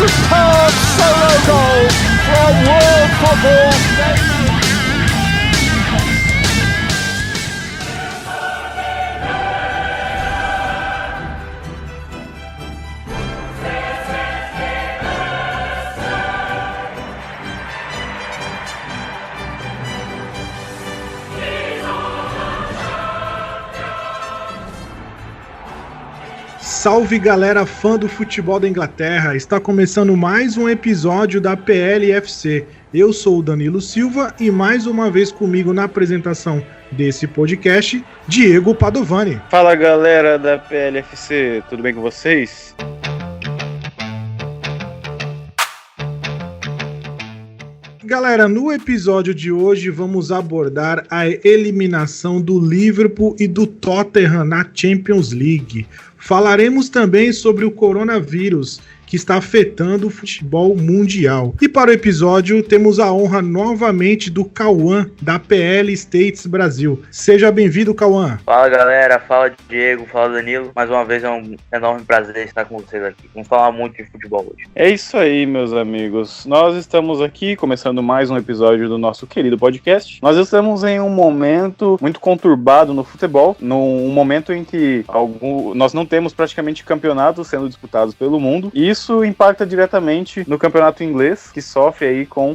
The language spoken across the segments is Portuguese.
superb solo goal from World Football Stadium. Salve galera fã do futebol da Inglaterra, está começando mais um episódio da PLFC. Eu sou o Danilo Silva e mais uma vez comigo na apresentação desse podcast, Diego Padovani. Fala galera da PLFC, tudo bem com vocês? Galera, no episódio de hoje vamos abordar a eliminação do Liverpool e do Tottenham na Champions League. Falaremos também sobre o coronavírus que está afetando o futebol mundial. E para o episódio temos a honra novamente do Cauã, da PL States Brasil. Seja bem-vindo, Cauã. Fala galera, fala Diego, fala Danilo. Mais uma vez é um enorme prazer estar com vocês aqui. Vamos falar muito de futebol hoje. É isso aí, meus amigos. Nós estamos aqui começando mais um episódio do nosso querido podcast. Nós estamos em um momento muito conturbado no futebol, num momento em que nós não temos praticamente campeonatos sendo disputados pelo mundo. E isso impacta diretamente no campeonato inglês, que sofre aí com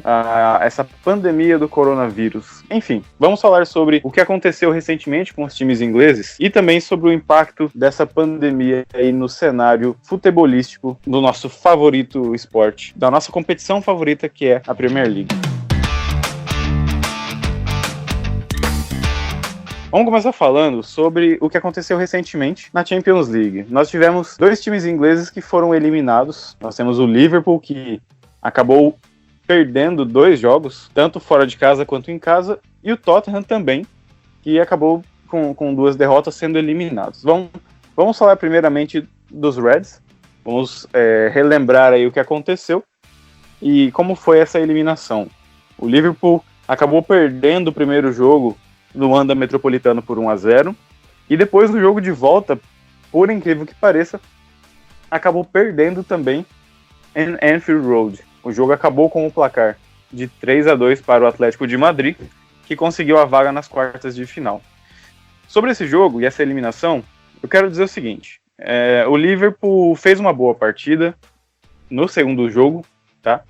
essa pandemia do coronavírus. Enfim, vamos falar sobre o que aconteceu recentemente com os times ingleses e também sobre o impacto dessa pandemia aí no cenário futebolístico do nosso favorito esporte, da nossa competição favorita, que é a Premier League. Vamos começar falando sobre o que aconteceu recentemente na Champions League. Nós tivemos dois times ingleses que foram eliminados. Nós temos o Liverpool, que acabou perdendo 2 jogos, tanto fora de casa quanto em casa, e o Tottenham também, que acabou com 2 derrotas sendo eliminados. Vamos falar primeiramente dos Reds. Vamos relembrar aí o que aconteceu e como foi essa eliminação. O Liverpool acabou perdendo o primeiro jogo no Wanda Metropolitano por 1-0, e depois no jogo de volta, por incrível que pareça, acabou perdendo também em Anfield Road. O jogo acabou com o placar de 3-2 para o Atlético de Madrid, que conseguiu a vaga nas quartas de final. Sobre esse jogo e essa eliminação, eu quero dizer o seguinte: o Liverpool fez uma boa partida no segundo jogo, tá?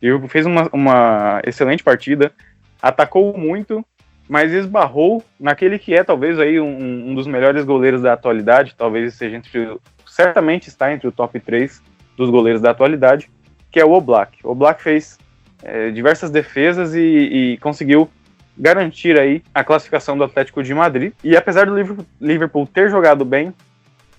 O Liverpool fez uma excelente partida, atacou muito, mas esbarrou naquele que é talvez aí um dos melhores goleiros da atualidade, talvez seja certamente está entre o top 3 dos goleiros da atualidade, que é o Oblak. O Oblak fez diversas defesas e conseguiu garantir aí a classificação do Atlético de Madrid. E apesar do Liverpool ter jogado bem,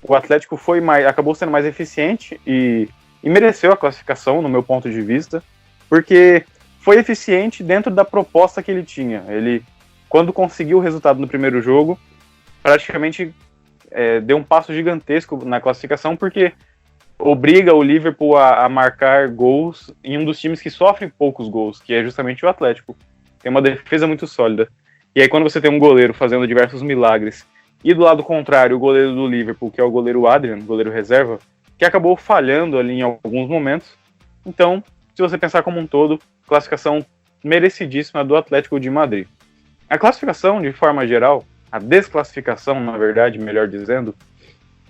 o Atlético acabou sendo mais eficiente e mereceu a classificação, no meu ponto de vista, porque foi eficiente dentro da proposta que ele tinha. Ele, quando conseguiu o resultado no primeiro jogo, praticamente deu um passo gigantesco na classificação, porque obriga o Liverpool a marcar gols em um dos times que sofrem poucos gols, que é justamente o Atlético. Tem uma defesa muito sólida. E aí quando você tem um goleiro fazendo diversos milagres, e do lado contrário, o goleiro do Liverpool, que é o goleiro Adrian, goleiro reserva, que acabou falhando ali em alguns momentos. Então, se você pensar como um todo, classificação merecidíssima do Atlético de Madrid. A classificação, de forma geral, a desclassificação, na verdade, melhor dizendo,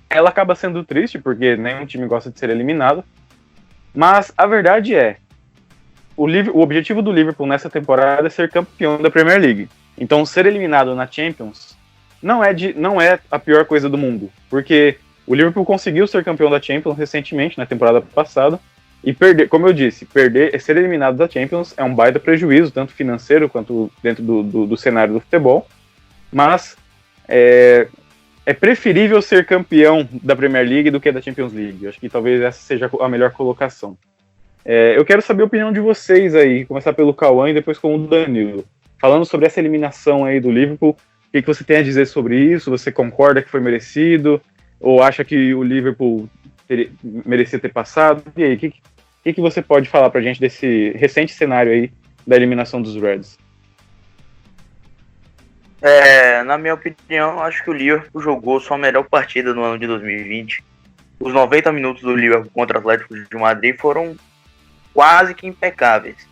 ela acaba sendo triste, porque nenhum time gosta de ser eliminado, mas a verdade é, o objetivo do Liverpool nessa temporada é ser campeão da Premier League. Então, ser eliminado na Champions não é a pior coisa do mundo, porque o Liverpool conseguiu ser campeão da Champions recentemente, na temporada passada, e como eu disse, ser eliminado da Champions é um baita prejuízo, tanto financeiro quanto dentro do cenário do futebol. Mas é preferível ser campeão da Premier League do que da Champions League. Eu acho que talvez essa seja a melhor colocação. Eu quero saber a opinião de vocês aí, começar pelo Cauã e depois com o Danilo. Falando sobre essa eliminação aí do Liverpool, o que você tem a dizer sobre isso? Você concorda que foi merecido? Ou acha que o Liverpool merecia ter passado? E aí, o que você pode falar pra gente desse recente cenário aí da eliminação dos Reds? Na minha opinião, acho que o Liverpool jogou sua melhor partida no ano de 2020. os 90 minutos do Liverpool contra o Atlético de Madrid foram quase que impecáveis.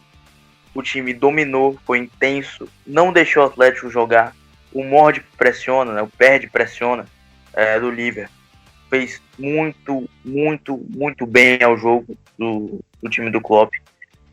O time dominou, foi intenso, não deixou o Atlético jogar. O morde pressiona, né? O perde pressiona do Liverpool. Fez muito, muito, muito bem ao jogo do time do Klopp.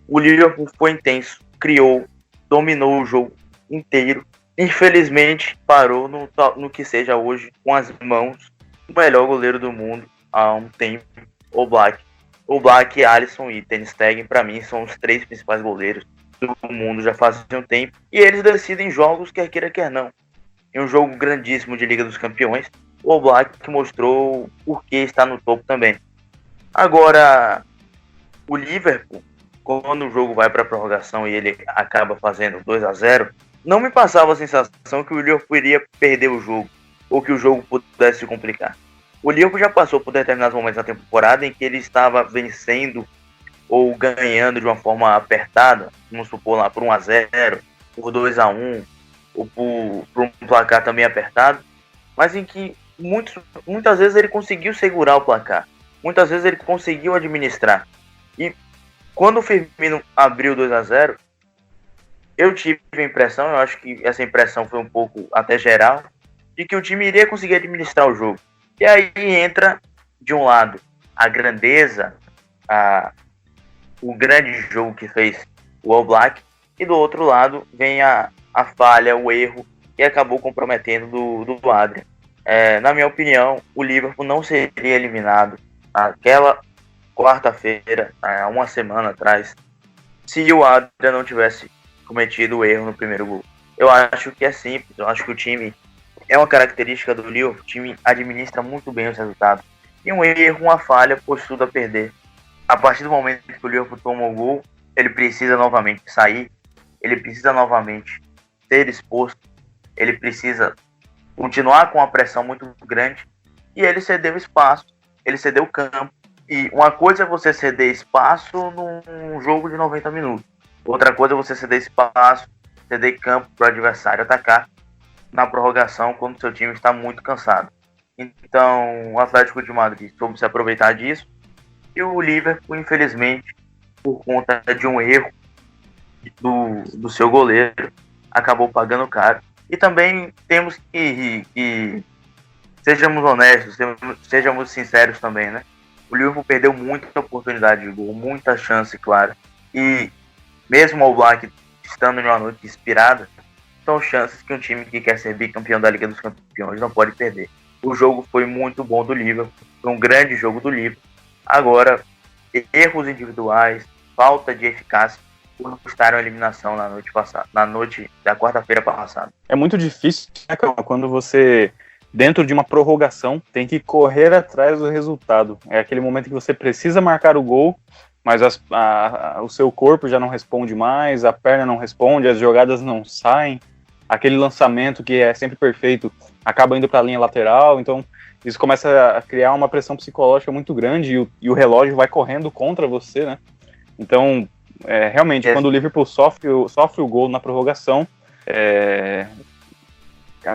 O Liverpool foi intenso, criou, dominou o jogo inteiro. Infelizmente, parou no que seja hoje com as mãos do melhor goleiro do mundo há um tempo, o Black. O Black, Alisson e Ter Stegen, para mim, são os 3 principais goleiros do mundo já faz um tempo. E eles decidem jogos, quer queira, quer não. Em um jogo grandíssimo de Liga dos Campeões, o Black mostrou por que está no topo também. Agora, o Liverpool, quando o jogo vai para a prorrogação e ele acaba fazendo 2-0, não me passava a sensação que o Liverpool iria perder o jogo, ou que o jogo pudesse se complicar. O Liverpool já passou por determinados momentos da temporada em que ele estava vencendo ou ganhando de uma forma apertada, vamos supor lá por 1-0, por 2-1, ou por um placar também apertado, mas em que muitas vezes ele conseguiu segurar o placar, muitas vezes ele conseguiu administrar. E quando o Firmino abriu 2-0, eu tive a impressão, eu acho que essa impressão foi um pouco até geral, de que o time iria conseguir administrar o jogo. E aí entra, de um lado, a grandeza, o grande jogo que fez o All Black, e do outro lado vem a falha, o erro, que acabou comprometendo do Adrian. Na minha opinião, o Liverpool não seria eliminado aquela quarta-feira, há uma semana atrás, se o Adrian não tivesse cometido o erro no primeiro gol. Eu acho que é simples, eu acho que o time é uma característica do Liverpool, o time administra muito bem os resultados. E um erro, uma falha, pôs tudo a perder. A partir do momento que o Liverpool toma o gol, ele precisa novamente sair, ele precisa novamente ser exposto, ele precisa continuar com uma pressão muito grande, e ele cedeu espaço, ele cedeu campo. E uma coisa é você ceder espaço num jogo de 90 minutos. Outra coisa é você ceder espaço, ceder campo para o adversário atacar na prorrogação quando o seu time está muito cansado. Então, o Atlético de Madrid soube se aproveitar disso. E o Liverpool, infelizmente, por conta de um erro do seu goleiro, acabou pagando caro. E também temos que sejamos honestos, sejamos sinceros também, né? O Liverpool perdeu muita oportunidade de gol, muita chance, claro. E mesmo o Black estando em uma noite inspirada, são chances que um time que quer ser bicampeão da Liga dos Campeões não pode perder. O jogo foi muito bom do Liverpool, foi um grande jogo do Liverpool. Agora, erros individuais, falta de eficácia, custaram a eliminação na noite da quarta-feira passada. É muito difícil, né, quando você, dentro de uma prorrogação, tem que correr atrás do resultado. É aquele momento que você precisa marcar o gol, mas o seu corpo já não responde mais, a perna não responde, as jogadas não saem, aquele lançamento que é sempre perfeito acaba indo para a linha lateral, então isso começa a criar uma pressão psicológica muito grande e o relógio vai correndo contra você, né? Então, realmente, quando o Liverpool sofre o gol na prorrogação,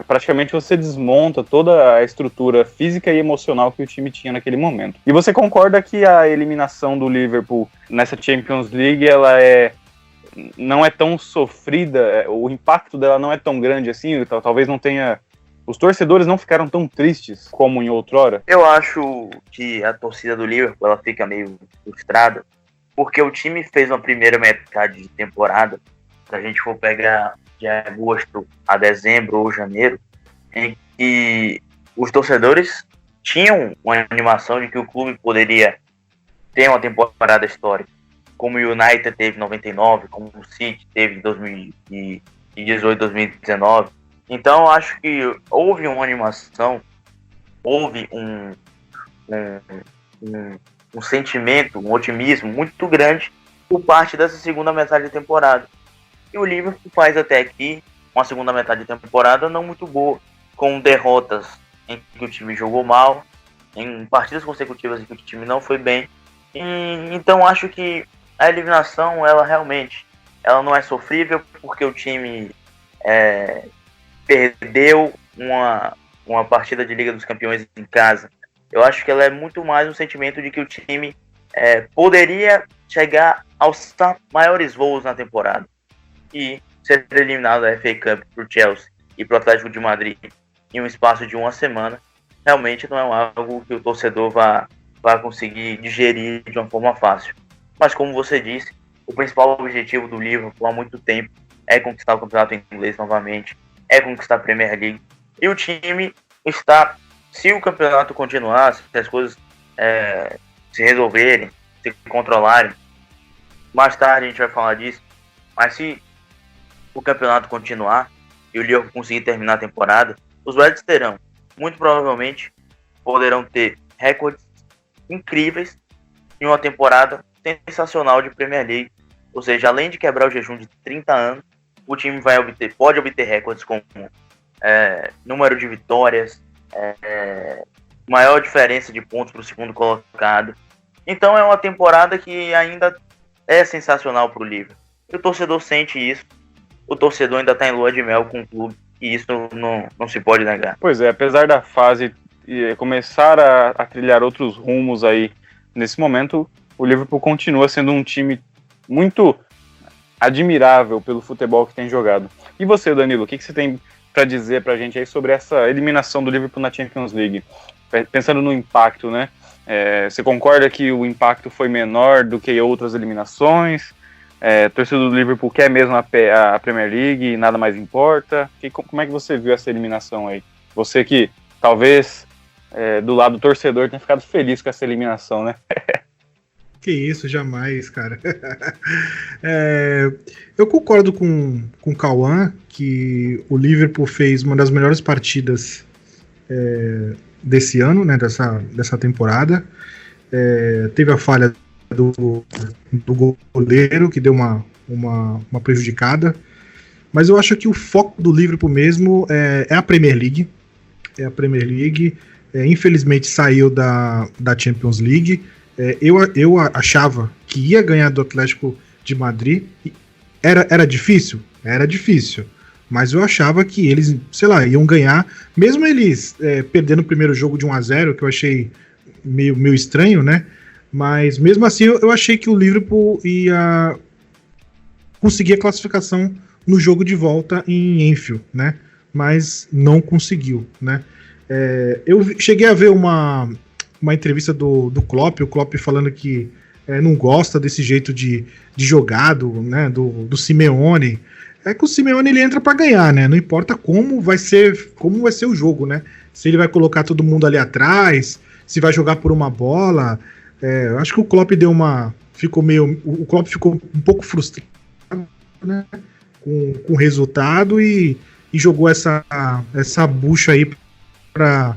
praticamente você desmonta toda a estrutura física e emocional que o time tinha naquele momento. E você concorda que a eliminação do Liverpool nessa Champions League, ela não é tão sofrida, o impacto dela não é tão grande assim, talvez não tenha... Os torcedores não ficaram tão tristes como em outrora? Eu acho que a torcida do Liverpool ela fica meio frustrada, porque o time fez uma primeira metade de temporada, se a gente for pegar de agosto a dezembro ou janeiro, em que os torcedores tinham uma animação de que o clube poderia ter uma temporada histórica, como o United teve em 99, como o City teve em 2018, 2019. Então, acho que houve uma animação, houve um sentimento, um otimismo muito grande por parte dessa segunda metade da temporada. E o Liverpool faz até aqui uma segunda metade de temporada não muito boa, com derrotas em que o time jogou mal, em partidas consecutivas em que o time não foi bem. Então, acho que a eliminação, ela realmente não é sofrível, porque o time perdeu uma partida de Liga dos Campeões em casa Eu acho que ela é muito mais um sentimento de que o time poderia chegar aos maiores voos na temporada. E ser eliminado da FA Cup pro Chelsea e pro Atlético de Madrid em um espaço de uma semana, realmente não é algo que o torcedor vá conseguir digerir de uma forma fácil. Mas como você disse, o principal objetivo do Liverpool há muito tempo é conquistar o campeonato inglês novamente, é conquistar a Premier League. E o time está, se o campeonato continuar, se as coisas se resolverem, se controlarem, mais tarde a gente vai falar disso, mas se o campeonato continuar e o Liverpool conseguir terminar a temporada, os Reds terão, muito provavelmente, poderão ter recordes incríveis em uma temporada sensacional de Premier League. Ou seja, além de quebrar o jejum de 30 anos, o time pode obter recordes como número de vitórias, maior diferença de pontos para o segundo colocado. Então é uma temporada que ainda é sensacional para o Liverpool. E o torcedor sente isso. O torcedor ainda está em lua de mel com o clube. E isso não se pode negar. Pois é, apesar da fase começar a trilhar outros rumos aí, nesse momento, o Liverpool continua sendo um time muito admirável pelo futebol que tem jogado. E você, Danilo, o que você tem para dizer pra gente aí sobre essa eliminação do Liverpool na Champions League? Pensando no impacto, né? Você concorda que o impacto foi menor do que outras eliminações? Torcedor do Liverpool quer mesmo a Premier League e nada mais importa? Como é que você viu essa eliminação aí? Você que talvez do lado do torcedor tenha ficado feliz com essa eliminação, né? Que isso, jamais, cara. Eu concordo com o Cauã que o Liverpool fez uma das melhores partidas desse ano, né, dessa temporada. Teve a falha do goleiro, que deu uma prejudicada. Mas eu acho que o foco do Liverpool mesmo é a Premier League. É a Premier League. Infelizmente saiu da Champions League. Eu achava que ia ganhar do Atlético de Madrid. Era difícil? Era difícil. Mas eu achava que eles, sei lá, iam ganhar. Mesmo eles perdendo o primeiro jogo de 1-0, que eu achei meio estranho, né? Mas mesmo assim eu achei que o Liverpool ia conseguir a classificação no jogo de volta em Anfield, né? Mas não conseguiu, né? Eu cheguei a ver uma entrevista do Klopp, o Klopp falando que não gosta desse jeito de jogado, né, do Simeone. É que o Simeone ele entra para ganhar, né? Não importa como vai ser o jogo, né? Se ele vai colocar todo mundo ali atrás, se vai jogar por uma bola. Eu acho que o Klopp o Klopp ficou um pouco frustrado, né, com o resultado e jogou essa bucha aí para.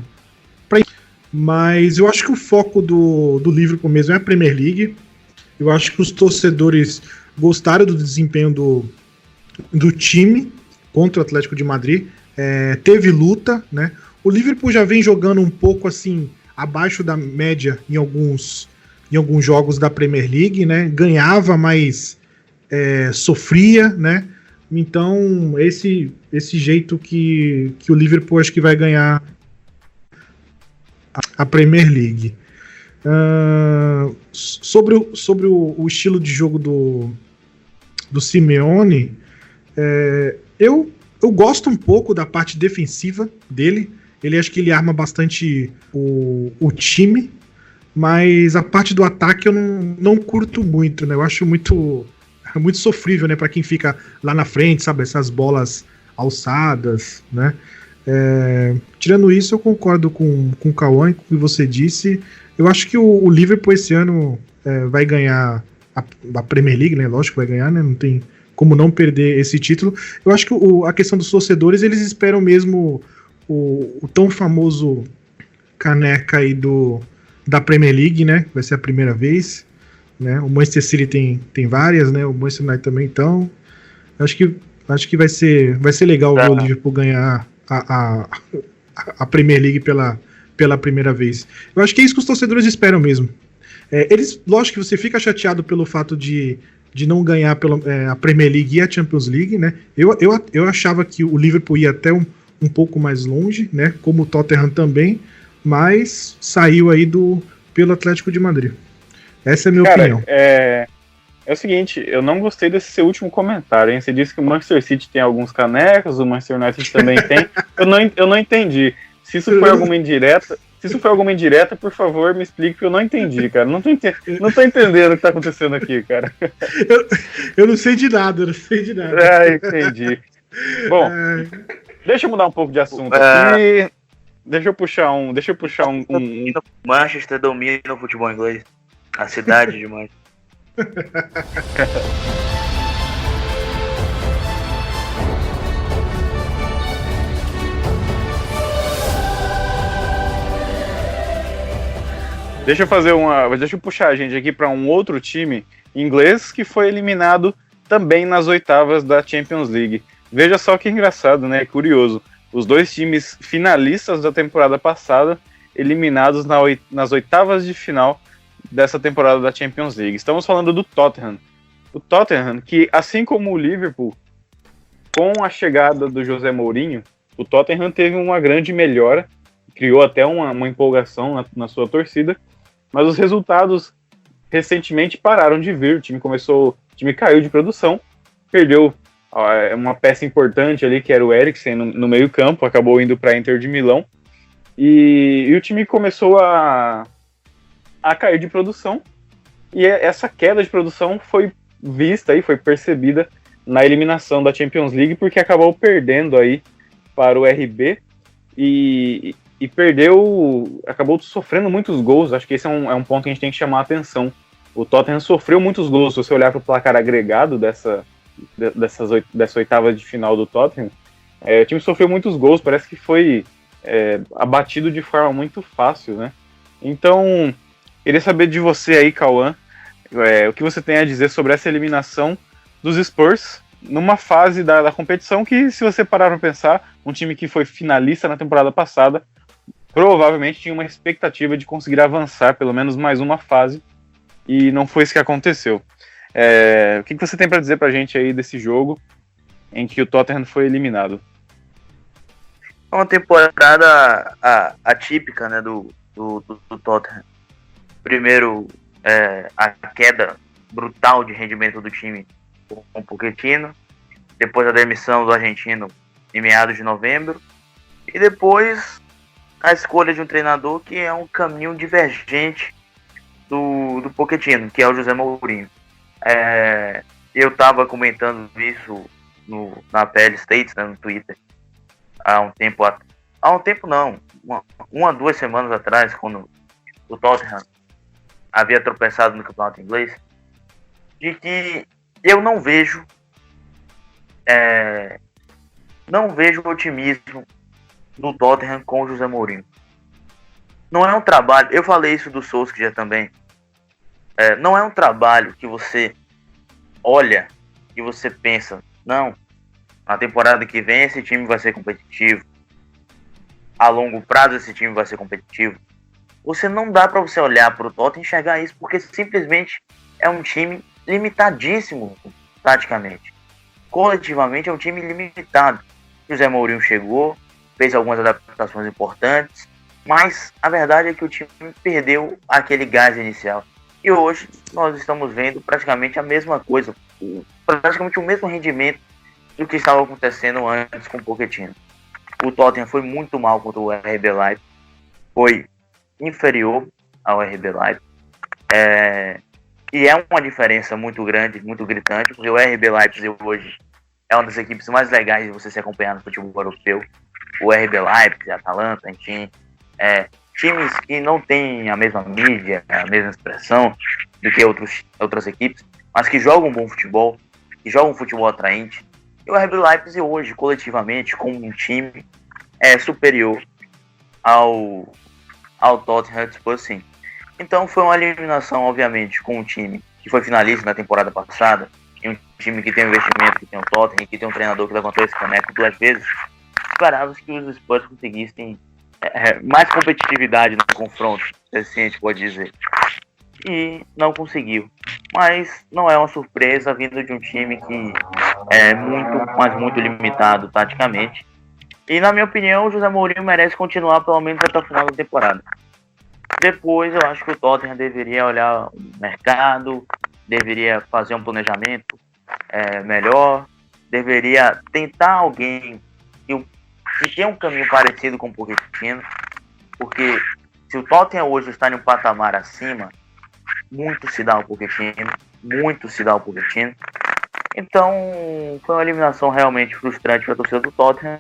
Mas eu acho que o foco do Liverpool mesmo é a Premier League. Eu acho que os torcedores gostaram do desempenho do time contra o Atlético de Madrid. Teve luta, né? O Liverpool já vem jogando um pouco assim abaixo da média em alguns jogos da Premier League, né? Ganhava, mas sofria, né? Então esse jeito que o Liverpool acho que vai ganhar a Premier League. Sobre o estilo de jogo do Simeone, eu gosto um pouco da parte defensiva dele. Acho que ele arma bastante o time, mas a parte do ataque eu não curto muito, né? Eu acho muito sofrível, né, para quem fica lá na frente, sabe, essas bolas alçadas, né? Tirando isso, eu concordo com o Cauã e com o que você disse. Eu acho que o Liverpool esse ano vai ganhar a Premier League, né? Lógico que vai ganhar, né? Não tem como não perder esse título. Eu acho que a questão dos torcedores, eles esperam mesmo o tão famoso caneca aí da Premier League, né? Vai ser a primeira vez, né? O Manchester City tem várias, né? O Manchester United também, então acho que vai ser legal ver o Liverpool ganhar a Premier League pela primeira vez. Eu acho que é isso que os torcedores esperam mesmo. Lógico que você fica chateado pelo fato de não ganhar a Premier League e a Champions League, né? Eu achava que o Liverpool ia até um pouco mais longe, né? Como o Tottenham também, mas saiu aí pelo Atlético de Madrid. Essa é a minha opinião. É o seguinte, eu não gostei desse seu último comentário, hein? Você disse que o Manchester City tem alguns canecos, o Manchester United também tem. Eu não entendi. Se isso foi alguma indireta, por favor, me explique, porque eu não entendi, cara. Não tô entendendo o que tá acontecendo aqui, cara. Eu não sei de nada, Entendi. Bom, deixa eu mudar um pouco de assunto aqui. Deixa eu puxar um. Manchester domina o futebol inglês. A cidade de Manchester. Deixa eu puxar a gente aqui para um outro time inglês que foi eliminado também nas oitavas da Champions League. Veja só que engraçado, né? Curioso. Os dois times finalistas da temporada passada eliminados nas oitavas de final dessa temporada da Champions League. Estamos falando do Tottenham. O Tottenham, que assim como o Liverpool, com a chegada do José Mourinho, o Tottenham teve uma grande melhora, criou até uma empolgação na sua torcida, mas os resultados recentemente pararam de vir. O time caiu de produção, perdeu uma peça importante ali, que era o Eriksen no meio campo, acabou indo para a Inter de Milão, e o time começou a cair de produção, e essa queda de produção foi vista e foi percebida na eliminação da Champions League, porque acabou perdendo aí para o RB e acabou sofrendo muitos gols. Acho que esse é um ponto que a gente tem que chamar a atenção. O Tottenham sofreu muitos gols. Se você olhar para o placar agregado dessa oitava de final do Tottenham, o time sofreu muitos gols, parece que foi abatido de forma muito fácil, né? Então, queria saber de você aí, Cauã, o que você tem a dizer sobre essa eliminação dos Spurs numa fase da competição que, se você parar para pensar, um time que foi finalista na temporada passada provavelmente tinha uma expectativa de conseguir avançar pelo menos mais uma fase, e não foi isso que aconteceu. O que você tem para dizer para a gente aí desse jogo em que o Tottenham foi eliminado? É uma temporada atípica, né, do Tottenham. Primeiro, a queda brutal de rendimento do time com o Pochettino, depois a demissão do argentino em meados de novembro, e depois a escolha de um treinador que é um caminho divergente do Pochettino, que é o José Mourinho. Eu estava comentando isso na PL States, né, no Twitter, uma 2 semanas atrás, quando o Tottenham havia tropeçado no campeonato inglês, de que eu não vejo otimismo do Tottenham com o José Mourinho. Não é um trabalho, eu falei isso do Solskjaer também, não é um trabalho que você olha e você pensa, não, na temporada que vem esse time vai ser competitivo, a longo prazo esse time vai ser competitivo. Você não dá para você olhar para o Tottenham e enxergar isso, porque simplesmente é um time limitadíssimo, taticamente. Coletivamente é um time limitado. José Mourinho chegou, fez algumas adaptações importantes, mas a verdade é que o time perdeu aquele gás inicial. E hoje nós estamos vendo praticamente a mesma coisa, praticamente o mesmo rendimento do que estava acontecendo antes com o Pochettino. O Tottenham foi muito mal contra o RB Leipzig, foi inferior ao RB Leipzig, e é uma diferença muito grande, muito gritante, porque o RB Leipzig hoje é uma das equipes mais legais de você se acompanhar no futebol europeu. O RB Leipzig, a Atalanta, enfim, times que não têm a mesma mídia, a mesma expressão do que outras equipes, mas que jogam bom futebol, que jogam um futebol atraente. E o RB Leipzig hoje, coletivamente, como um time, é superior ao Tottenham Hotspur, sim. Então foi uma eliminação, obviamente, com um time que foi finalista na temporada passada, e um time que tem um investimento, que tem um Tottenham, que tem um treinador que levantou esse caneco 2 vezes. Esperava-se que os Spurs conseguissem mais competitividade no confronto, se assim a gente pode dizer. E não conseguiu. Mas não é uma surpresa vindo de um time que é muito, mas muito limitado taticamente. E na minha opinião, o José Mourinho merece continuar pelo menos até o final da temporada. Depois eu acho que o Tottenham deveria olhar o mercado, deveria fazer um planejamento melhor, deveria tentar alguém que tenha um caminho parecido com o Pochettino, porque se o Tottenham hoje está em um patamar acima, muito se dá ao Pochettino. Então, foi uma eliminação realmente frustrante para a torcida do Tottenham,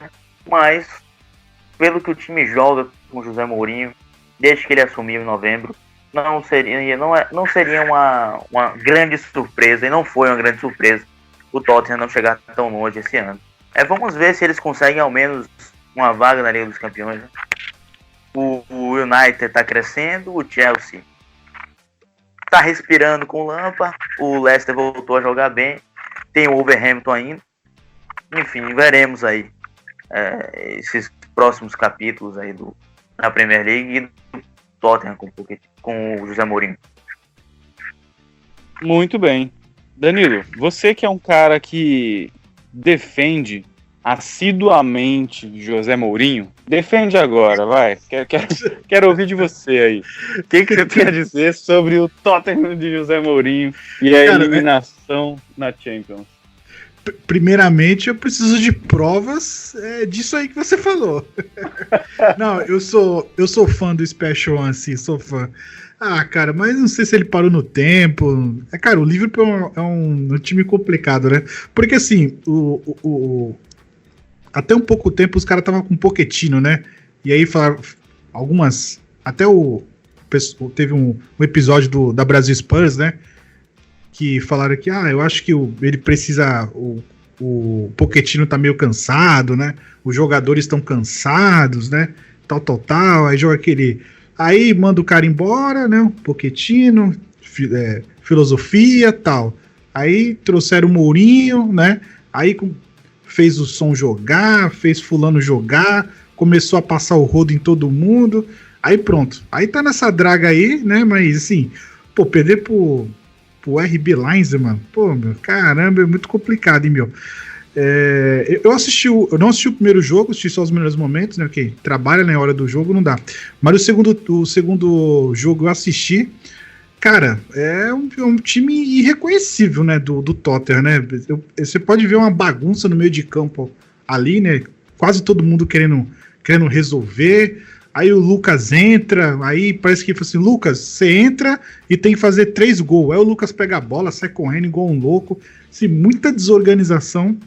mas pelo que o time joga com o José Mourinho, desde que ele assumiu em novembro, não seria uma grande surpresa, e não foi uma grande surpresa, o Tottenham não chegar tão longe esse ano. Vamos ver se eles conseguem ao menos uma vaga na Liga dos Campeões. Né? O United está crescendo, o Chelsea está respirando com o Lampard, o Leicester voltou a jogar bem, tem o Wolverhampton ainda. Enfim, veremos aí esses próximos capítulos aí da Premier League e do Tottenham com o José Mourinho. Muito bem. Danilo, você que é um cara que defende assiduamente José Mourinho, defende agora, vai. Quero ouvir de você aí. O que você tem a dizer sobre o Tottenham de José Mourinho e a eliminação na Champions? Primeiramente, eu preciso de provas disso aí que você falou. Não, eu sou fã do Special One, assim, sou fã. Ah, cara, mas não sei se ele parou no tempo. Cara, o Liverpool é um time complicado, né? Porque, assim, até um pouco tempo os caras estavam com Pochettino, né? E aí falaram algumas... Até teve um episódio da Brasil Spurs, né? Que falaram que, eu acho que ele precisa... O Pochettino tá meio cansado, né? Os jogadores estão cansados, né? Tal. Aí joga aquele... Aí manda o cara embora, né? O Pochettino, filosofia, tal. Aí trouxeram o Mourinho, né? Aí fez o som jogar, fez fulano jogar, começou a passar o rodo em todo mundo. Aí pronto. Aí tá nessa draga aí, né? Mas assim, perder pro RB Leipzig, mano. Meu, caramba, é muito complicado, hein, meu. Eu não assisti o primeiro jogo, assisti só os melhores momentos, né? Ok, trabalha na hora do jogo, não dá. Mas o segundo jogo eu assisti. Cara, é um time irreconhecível, né? Do Tottenham, né? Você pode ver uma bagunça no meio de campo ali, né? Quase todo mundo querendo resolver. Aí o Lucas entra, aí parece que assim, Lucas, você entra e tem que fazer 3 gols. Aí o Lucas pega a bola, sai correndo igual um louco. Assim, muita desorganização.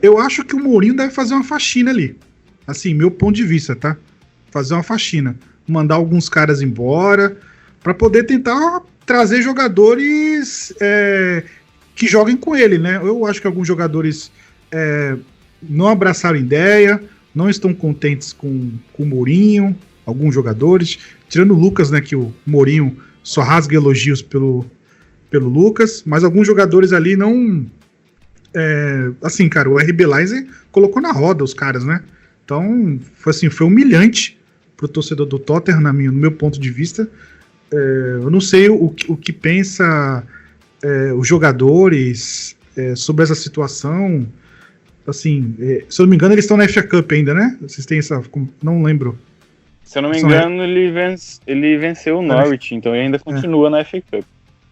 Eu acho que o Mourinho deve fazer uma faxina ali. Assim, meu ponto de vista, tá? Fazer uma faxina. Mandar alguns caras embora para poder tentar trazer jogadores que joguem com ele, né? Eu acho que alguns jogadores não abraçaram ideia, não estão contentes com o Mourinho, alguns jogadores, tirando o Lucas, né, que o Mourinho só rasga elogios pelo Lucas, mas alguns jogadores ali não... assim, cara, o RB Leipzig colocou na roda os caras, né? Então, foi humilhante pro torcedor do Tottenham, no meu ponto de vista. Eu não sei o que pensa os jogadores sobre essa situação. Assim, se eu não me engano, eles estão na FA Cup ainda, né? Vocês têm essa... Não lembro. Se eu não me engano, ele venceu o Norwich, então ele ainda continua na FA Cup.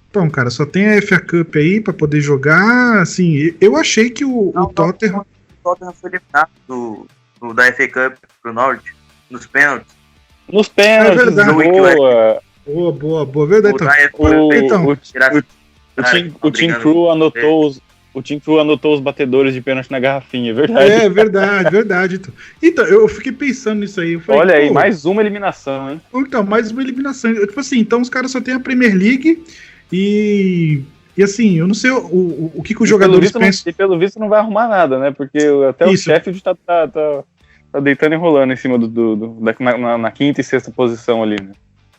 Então, cara, só tem a FA Cup aí pra poder jogar. Assim, eu achei que o Tottenham... O Tottenham foi eliminado da FA Cup pro Norwich, nos pênaltis. Nos pênaltis, boa, verdade. O Team Crew anotou os batedores de pênalti na garrafinha, é verdade. Verdade. Então, eu fiquei pensando nisso aí. Falei, olha aí, mais uma eliminação, hein? Então, mais uma eliminação. Tipo assim, então os caras só tem a Premier League e assim, eu não sei o que os jogadores pensam. E pelo visto não vai arrumar nada, né? Porque até o Sheffield tá deitando e enrolando em cima na quinta e sexta posição ali, né?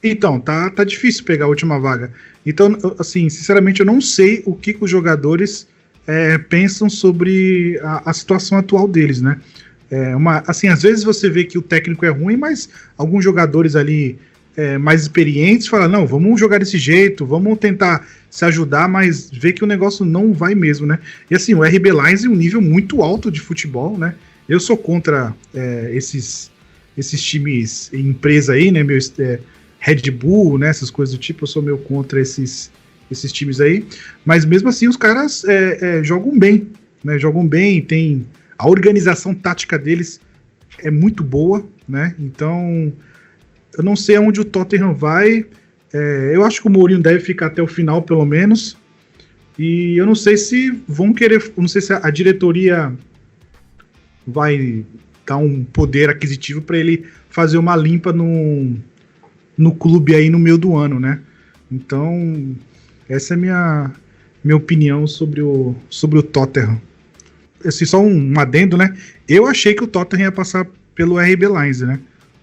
Então, tá difícil pegar a última vaga. Então, assim, sinceramente, eu não sei o que os jogadores pensam sobre a situação atual deles, né? Assim, às vezes você vê que o técnico é ruim, mas alguns jogadores ali mais experientes falam, não, vamos jogar desse jeito, vamos tentar se ajudar, mas vê que o negócio não vai mesmo, né? E assim, o RB Leipzig é um nível muito alto de futebol, né? Eu sou contra esses times empresa aí, né? Red Bull, né? Essas coisas do tipo, eu sou meio contra esses times aí. Mas mesmo assim, os caras jogam bem, né? Jogam bem, tem a organização tática deles é muito boa, né? Então, eu não sei aonde o Tottenham vai. Eu acho que o Mourinho deve ficar até o final, pelo menos. E eu não sei se vão querer. Não sei se a diretoria vai dar um poder aquisitivo para ele fazer uma limpa no clube aí no meio do ano, né? Então, essa é a minha opinião sobre o Tottenham. Assim, só um adendo, né? Eu achei que o Tottenham ia passar pelo RB Leipzig, né?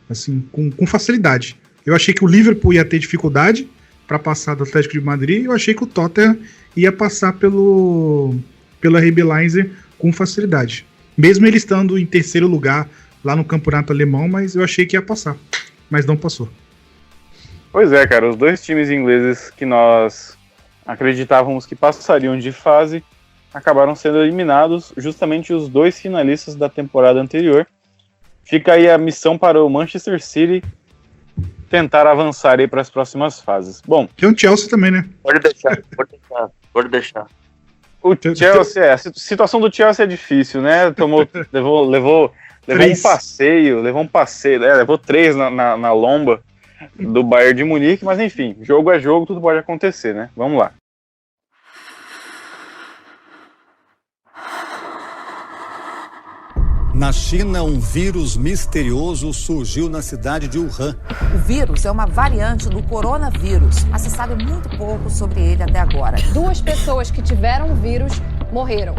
Assim, com facilidade. Eu achei que o Liverpool ia ter dificuldade para passar do Atlético de Madrid, e eu achei que o Tottenham ia passar pelo RB Leipzig com facilidade. Mesmo ele estando em terceiro lugar lá no campeonato alemão, mas eu achei que ia passar. Mas não passou. Pois é, cara, os dois times ingleses que nós acreditávamos que passariam de fase acabaram sendo eliminados, justamente os dois finalistas da temporada anterior. Fica aí a missão para o Manchester City tentar avançar aí para as próximas fases. Bom, tem o Chelsea também, né? Pode deixar. O Chelsea, a situação do Chelsea é difícil, né? Levou um passeio, levou 3 na lomba do Bayern de Munique, mas enfim, jogo é jogo, tudo pode acontecer, né? Vamos lá. Na China, um vírus misterioso surgiu na cidade de Wuhan. O vírus é uma variante do coronavírus, mas se sabe muito pouco sobre ele até agora. 2 pessoas que tiveram o vírus morreram.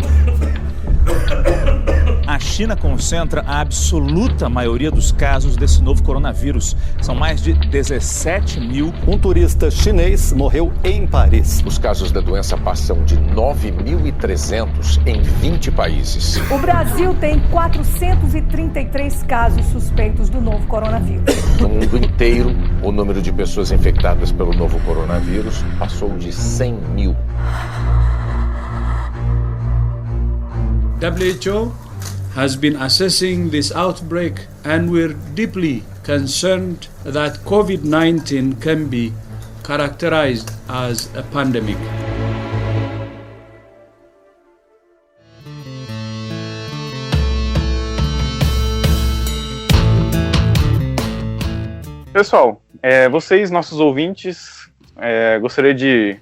A China concentra a absoluta maioria dos casos desse novo coronavírus. São mais de 17 mil. Um turista chinês morreu em Paris. Os casos da doença passam de 9.300 em 20 países. O Brasil tem 433 casos suspeitos do novo coronavírus. No mundo inteiro, o número de pessoas infectadas pelo novo coronavírus passou de 100 mil. WHO has been assessing this outbreak and we're deeply concerned that COVID-19 can be characterized as a pandemic. Pessoal, vocês, nossos ouvintes, gostaria de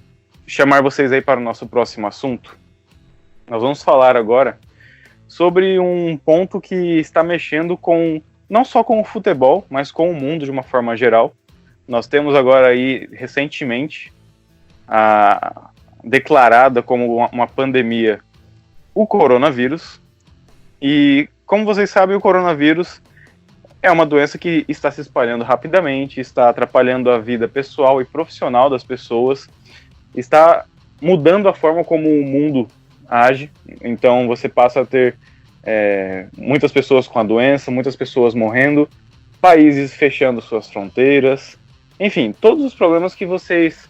chamar vocês aí para o nosso próximo assunto. Nós vamos falar agora sobre um ponto que está mexendo não só com o futebol, mas com o mundo de uma forma geral. Nós temos agora aí, recentemente, declarada como uma pandemia o coronavírus. E, como vocês sabem, o coronavírus é uma doença que está se espalhando rapidamente, está atrapalhando a vida pessoal e profissional das pessoas, está mudando a forma como o mundo age. Então você passa a ter muitas pessoas com a doença, muitas pessoas morrendo, países fechando suas fronteiras, enfim, todos os problemas que vocês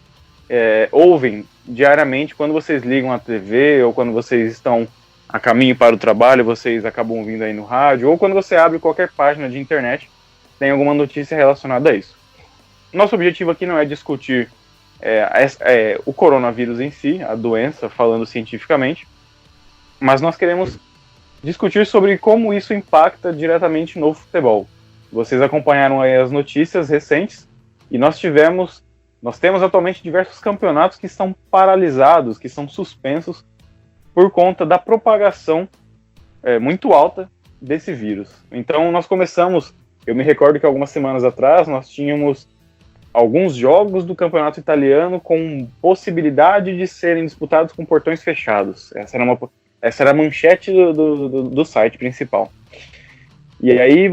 ouvem diariamente quando vocês ligam a TV, ou quando vocês estão a caminho para o trabalho, vocês acabam ouvindo aí no rádio, ou quando você abre qualquer página de internet, tem alguma notícia relacionada a isso. Nosso objetivo aqui não é discutir o coronavírus em si, a doença, falando cientificamente, mas nós queremos discutir sobre como isso impacta diretamente no futebol. Vocês acompanharam aí as notícias recentes, e nós temos atualmente diversos campeonatos que estão paralisados, que são suspensos por conta da propagação muito alta desse vírus. Então nós começamos, eu me recordo que algumas semanas atrás nós tínhamos alguns jogos do campeonato italiano com possibilidade de serem disputados com portões fechados. Essa era a manchete do site principal. E aí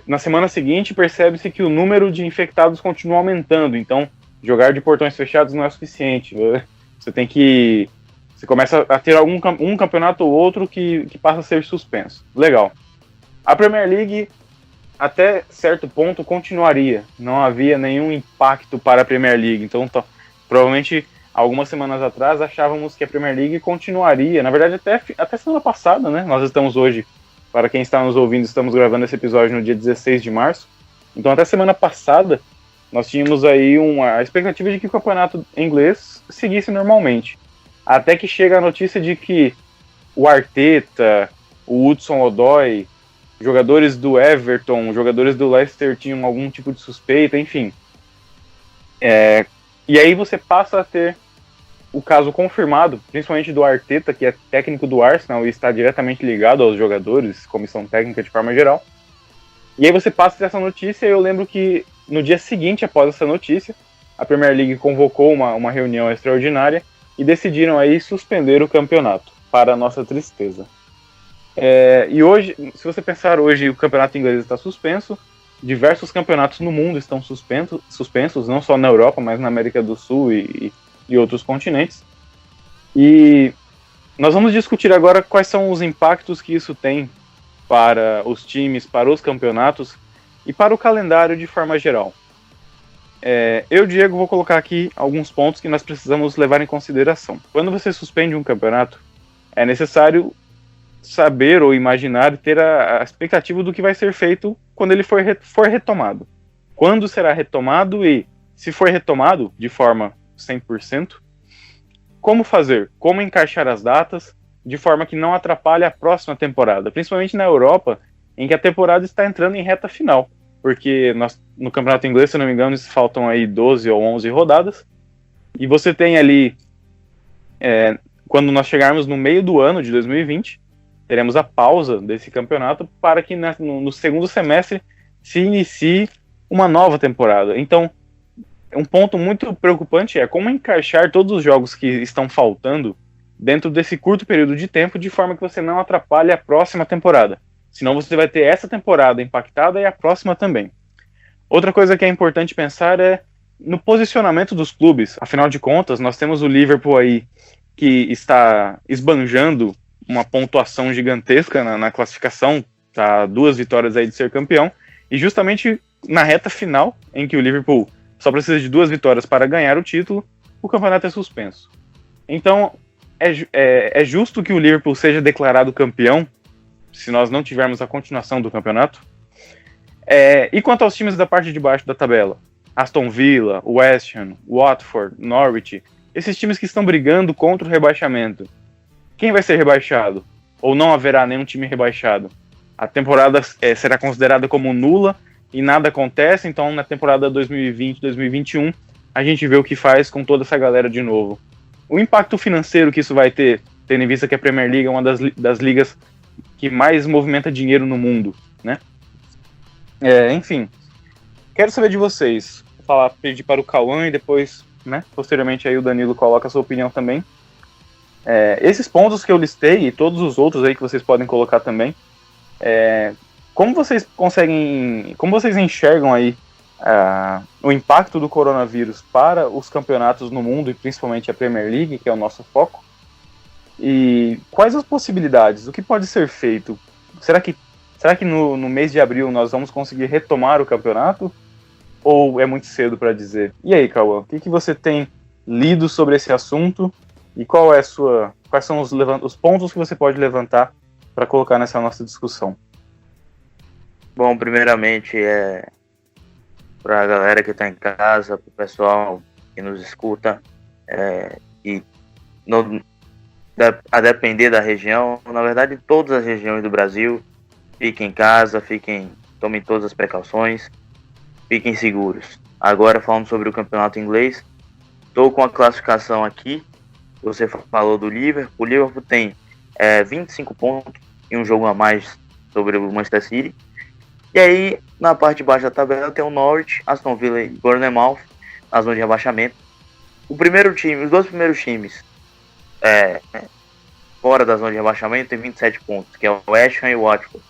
na semana seguinte, percebe-se que o número de infectados continua aumentando. Então, jogar de portões fechados não é suficiente. Você começa a ter um campeonato ou outro que passa a ser suspenso. Legal. A Premier League, até certo ponto, continuaria. Não havia nenhum impacto para a Premier League. Então, provavelmente algumas semanas atrás, achávamos que a Premier League continuaria, na verdade até semana passada, né? Nós estamos hoje, para quem está nos ouvindo, estamos gravando esse episódio no dia 16 de março, então até semana passada nós tínhamos aí a expectativa de que o campeonato inglês seguisse normalmente, até que chega a notícia de que o Arteta, o Hudson-Odoi, jogadores do Everton, jogadores do Leicester tinham algum tipo de suspeita, enfim. E aí você passa a ter o caso confirmado, principalmente do Arteta, que é técnico do Arsenal e está diretamente ligado aos jogadores, comissão técnica de forma geral. E aí você passa a ter essa notícia, e eu lembro que no dia seguinte, após essa notícia, a Premier League convocou uma reunião extraordinária e decidiram aí suspender o campeonato, para a nossa tristeza. E hoje, se você pensar hoje, o campeonato inglês está suspenso, diversos campeonatos no mundo estão suspensos, não só na Europa, mas na América do Sul e outros continentes. E nós vamos discutir agora quais são os impactos que isso tem para os times, para os campeonatos e para o calendário de forma geral. Eu, Diego, vou colocar aqui alguns pontos que nós precisamos levar em consideração. Quando você suspende um campeonato, é necessário saber ou imaginar e ter a expectativa do que vai ser feito quando ele for retomado. Quando será retomado e, se for retomado de forma 100%, como fazer? Como encaixar as datas de forma que não atrapalhe a próxima temporada, principalmente na Europa, em que a temporada está entrando em reta final, porque no campeonato inglês, se não me engano, faltam aí 12 ou 11 rodadas, e você tem ali, quando nós chegarmos no meio do ano de 2020, teremos a pausa desse campeonato para que no segundo semestre se inicie uma nova temporada. Então, um ponto muito preocupante é como encaixar todos os jogos que estão faltando dentro desse curto período de tempo, de forma que você não atrapalhe a próxima temporada. Senão você vai ter essa temporada impactada e a próxima também. Outra coisa que é importante pensar é no posicionamento dos clubes. Afinal de contas, nós temos o Liverpool aí, que está esbanjando uma pontuação gigantesca na classificação, tá 2 vitórias aí de ser campeão, e justamente na reta final, em que o Liverpool só precisa de 2 vitórias para ganhar o título, o campeonato é suspenso. Então, é justo que o Liverpool seja declarado campeão, se nós não tivermos a continuação do campeonato. E quanto aos times da parte de baixo da tabela? Aston Villa, West Ham, Watford, Norwich, esses times que estão brigando contra o rebaixamento. Quem vai ser rebaixado? Ou não haverá nenhum time rebaixado? A temporada será considerada como nula e nada acontece, então na temporada 2020-2021 a gente vê o que faz com toda essa galera de novo. O impacto financeiro que isso vai ter, tendo em vista que a Premier League é uma das ligas que mais movimenta dinheiro no mundo, né? Enfim, quero saber de vocês. Vou pedir para o Cauã e depois, né, posteriormente aí o Danilo coloca a sua opinião também. Esses pontos que eu listei e todos os outros aí que vocês podem colocar também, como vocês enxergam aí o impacto do coronavírus para os campeonatos no mundo e principalmente a Premier League, que é o nosso foco? E quais as possibilidades? O que pode ser feito? Será que no mês de abril nós vamos conseguir retomar o campeonato? Ou é muito cedo para dizer? E aí, Cauã, o que você tem lido sobre esse assunto? E quais são os pontos que você pode levantar para colocar nessa nossa discussão? Bom, primeiramente, para a galera que está em casa, para o pessoal que nos escuta, a depender da região, na verdade, todas as regiões do Brasil, fiquem em casa, tomem todas as precauções, fiquem seguros. Agora, falando sobre o campeonato inglês, estou com a classificação aqui. Você falou do Liverpool. O Liverpool tem 25 pontos e um jogo a mais sobre o Manchester City. E aí, na parte de baixo da tabela, tem o Norwich, Aston Villa e Bournemouth, na zona de rebaixamento. Os dois primeiros times fora da zona de rebaixamento tem 27 pontos, que é o West Ham e o Watford.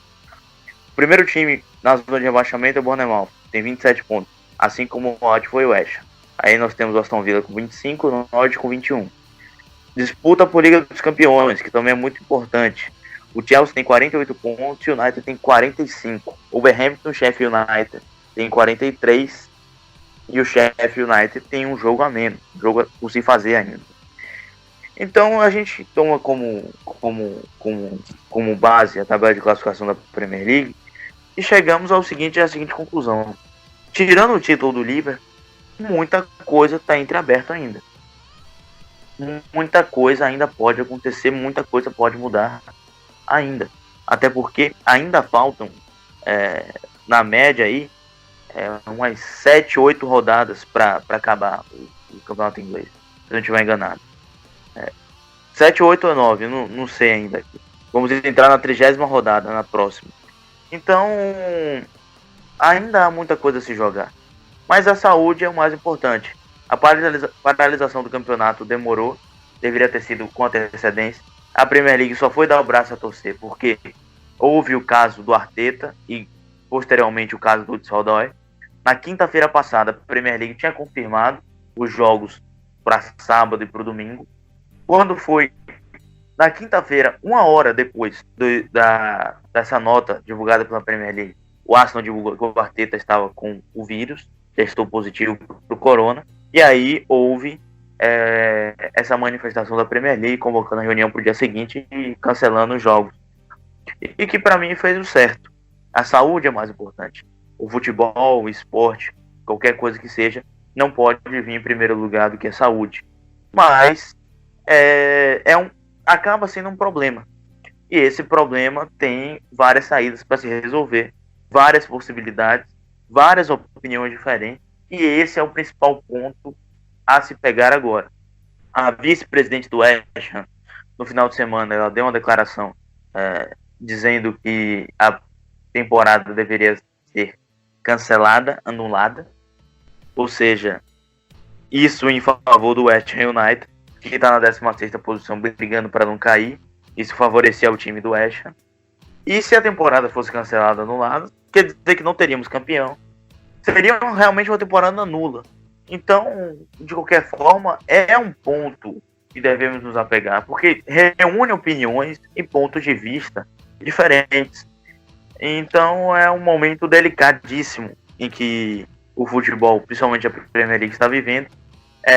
O primeiro time na zona de rebaixamento é o Bournemouth, tem 27 pontos, assim como o Watford e o West Ham. Aí nós temos o Aston Villa com 25 e o Norwich com 21. Disputa por Liga dos Campeões, que também é muito importante. O Chelsea tem 48 pontos e o United tem 45. O Wolverhampton, Sheffield United, tem 43. e o Sheffield United tem um jogo a menos, um jogo por se fazer ainda. Então a gente toma como base a tabela de classificação da Premier League e chegamos à seguinte conclusão. Tirando o título do Liverpool, muita coisa está entreaberta ainda. Muita coisa ainda pode acontecer, muita coisa pode mudar ainda. Até porque ainda faltam, na média aí, umas 7, 8 rodadas para acabar o campeonato inglês, se eu não estiver enganado. 7, 8 ou 9, não sei ainda. Vamos entrar na 30ª rodada, na próxima. Então, ainda há muita coisa a se jogar. Mas a saúde é o mais importante. A paralisação do campeonato demorou, deveria ter sido com antecedência. A Premier League só foi dar o braço a torcer porque houve o caso do Arteta e posteriormente o caso do Hudson-Odoi. Na quinta-feira passada, a Premier League tinha confirmado os jogos para sábado e para o domingo. Quando foi na quinta-feira, 1 hora depois dessa nota divulgada pela Premier League, o Arsenal divulgou que o Arteta estava com o vírus, testou positivo para o corona, e aí houve essa manifestação da Premier League, convocando a reunião para o dia seguinte e cancelando os jogos. E que para mim fez o certo. A saúde é mais importante. O futebol, o esporte, qualquer coisa que seja, não pode vir em primeiro lugar do que a saúde. Mas acaba sendo um problema. E esse problema tem várias saídas para se resolver, várias possibilidades, várias opiniões diferentes. E esse é o principal ponto a se pegar agora. A vice-presidente do West Ham, no final de semana, ela deu uma declaração dizendo que a temporada deveria ser cancelada, anulada. Ou seja, isso em favor do West Ham United, que está na 16ª posição, brigando para não cair. Isso favorecia o time do West Ham. E se a temporada fosse cancelada, anulada, quer dizer que não teríamos campeão. Seria realmente uma temporada nula. Então, de qualquer forma, é um ponto que devemos nos apegar, porque reúne opiniões e pontos de vista diferentes. Então, é um momento delicadíssimo em que o futebol, principalmente a Premier League, está vivendo.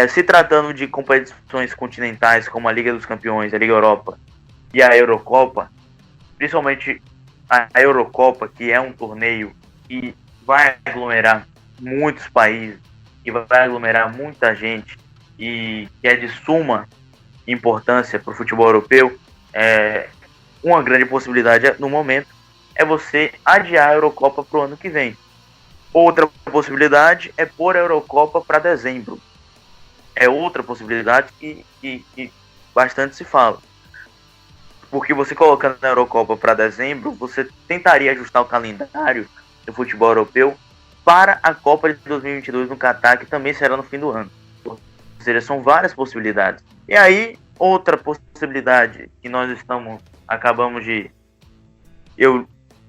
Se tratando de competições continentais como a Liga dos Campeões, a Liga Europa e a Eurocopa, principalmente a Eurocopa, que é um torneio que vai aglomerar muitos países, que vai aglomerar muita gente e que é de suma importância para o futebol europeu, uma grande possibilidade no momento é você adiar a Eurocopa para o ano que vem. Outra possibilidade é pôr a Eurocopa para dezembro. É outra possibilidade que bastante se fala. Porque você colocando a Eurocopa para dezembro, você tentaria ajustar o calendário do futebol europeu para a Copa de 2022 no Catar, que também será no fim do ano. Ou seja, são várias possibilidades. E aí, outra possibilidade que nós acabamos de... Eu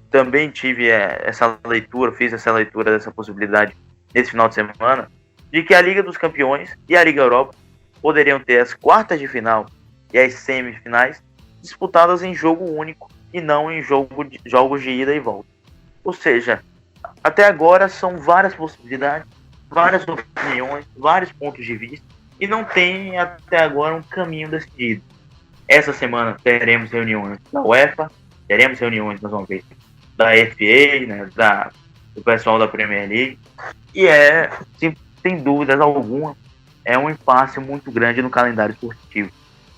também tive essa leitura, fiz essa leitura dessa possibilidade nesse final de semana, de que a Liga dos Campeões e a Liga Europa poderiam ter as quartas de final e as semifinais disputadas em jogo único e não em jogos de ida e volta. Ou seja, até agora são várias possibilidades, várias opiniões, vários pontos de vista e não tem até agora um caminho decidido. Essa semana teremos reuniões da UEFA, teremos reuniões mais uma vez da FA, né, do pessoal da Premier League, e sem dúvidas alguma, é um impasse muito grande no calendário esportivo.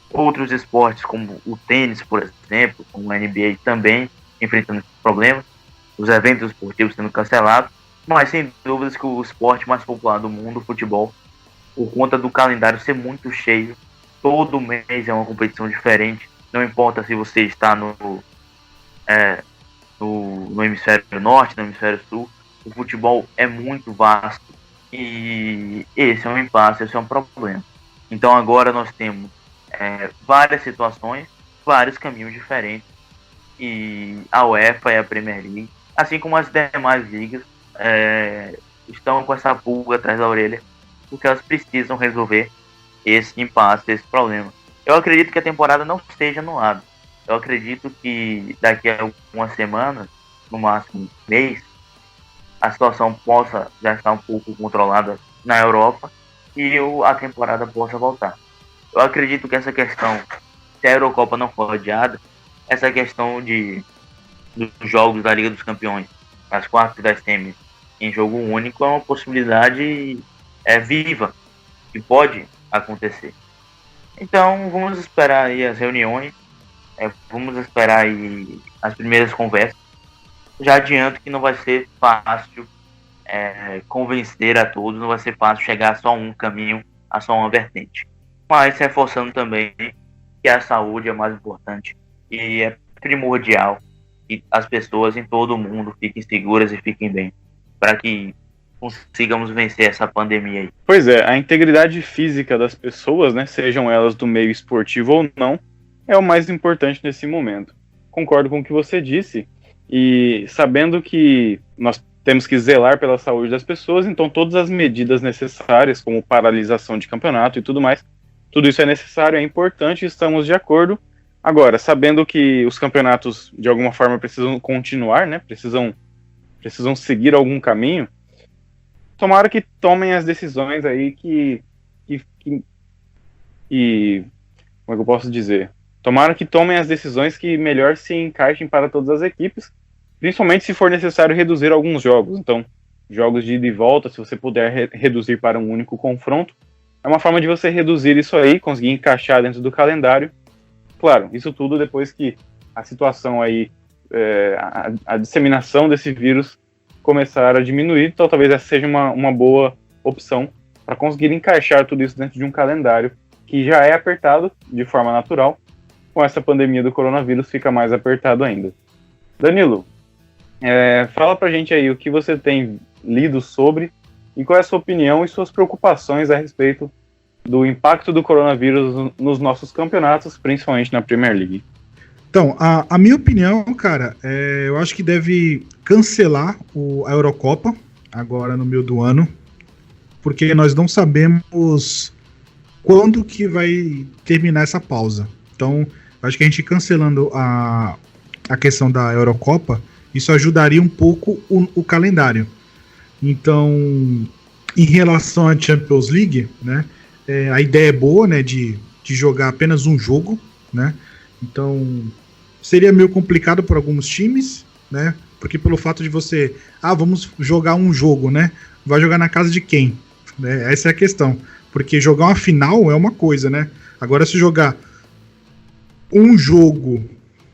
Outros esportes, como o tênis, por exemplo, como a NBA, também enfrentando problemas, os eventos esportivos sendo cancelados, mas sem dúvidas que o esporte mais popular do mundo, o futebol, por conta do calendário ser muito cheio, todo mês é uma competição diferente, não importa se você está no hemisfério norte, no hemisfério sul, o futebol é muito vasto e esse é um impasse, esse é um problema. Então agora nós temos várias situações, vários caminhos diferentes e a UEFA e a Premier League, assim como as demais ligas, estão com essa pulga atrás da orelha, porque elas precisam resolver esse impasse, esse problema. Eu acredito que a temporada não esteja anulada. Eu acredito que daqui a algumas semanas, no máximo um mês, a situação possa já estar um pouco controlada na Europa e a temporada possa voltar. Eu acredito que essa questão, se a Eurocopa não for adiada, essa questão dos jogos da Liga dos Campeões, as quartas das semis em jogo único, é uma possibilidade viva, que pode acontecer. Então vamos esperar aí as reuniões, vamos esperar aí as primeiras conversas. Já adianto que não vai ser fácil convencer a todos, não vai ser fácil chegar a só um caminho, a só uma vertente. Mas reforçando também que a saúde é mais importante e é primordial que as pessoas em todo o mundo fiquem seguras e fiquem bem, para que consigamos vencer essa pandemia aí. Pois é, a integridade física das pessoas, né, sejam elas do meio esportivo ou não, é o mais importante nesse momento. Concordo com o que você disse, e sabendo que nós temos que zelar pela saúde das pessoas, então todas as medidas necessárias, como paralisação de campeonato e tudo mais, tudo isso é necessário, é importante, estamos de acordo. Agora, sabendo que os campeonatos de alguma forma precisam continuar, né, precisam seguir algum caminho, tomara que tomem as decisões aí que como é que eu posso dizer? Tomara que tomem as decisões que melhor se encaixem para todas as equipes, principalmente se for necessário reduzir alguns jogos. Então, jogos de ida e volta, se você puder reduzir para um único confronto, é uma forma de você reduzir isso aí, conseguir encaixar dentro do calendário. Claro, isso tudo depois que a situação aí, a disseminação desse vírus começar a diminuir, então talvez essa seja uma boa opção para conseguir encaixar tudo isso dentro de um calendário que já é apertado de forma natural. Com essa pandemia do coronavírus fica mais apertado ainda. Danilo, fala pra gente aí o que você tem lido sobre e qual é a sua opinião e suas preocupações a respeito do impacto do coronavírus nos nossos campeonatos, principalmente na Premier League. Então, a minha opinião, cara, eu acho que deve cancelar a Eurocopa agora no meio do ano, porque nós não sabemos quando que vai terminar essa pausa. Então, acho que a gente cancelando a questão da Eurocopa, isso ajudaria um pouco o calendário. Então, em relação à Champions League, né, a ideia é boa, né, de jogar apenas um jogo, né, então seria meio complicado para alguns times, né, porque pelo fato de você, vamos jogar um jogo, né, vai jogar na casa de quem? Essa é a questão, porque jogar uma final é uma coisa, né, agora se jogar um jogo,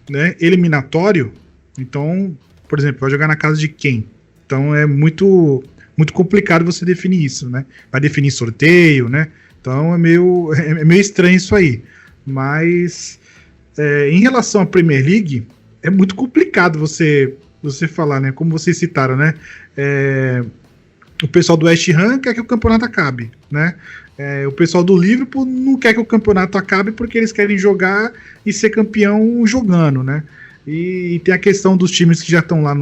né, eliminatório, então, por exemplo, vai jogar na casa de quem? Então é muito complicado você definir isso, né? Vai definir sorteio, né? Então é meio estranho isso aí. Mas em relação à Premier League, é muito complicado você falar, né? Como vocês citaram, né? O pessoal do West Ham quer que o campeonato acabe, né? O pessoal do Liverpool não quer que o campeonato acabe porque eles querem jogar e ser campeão jogando, né? E tem a questão dos times que já estão lá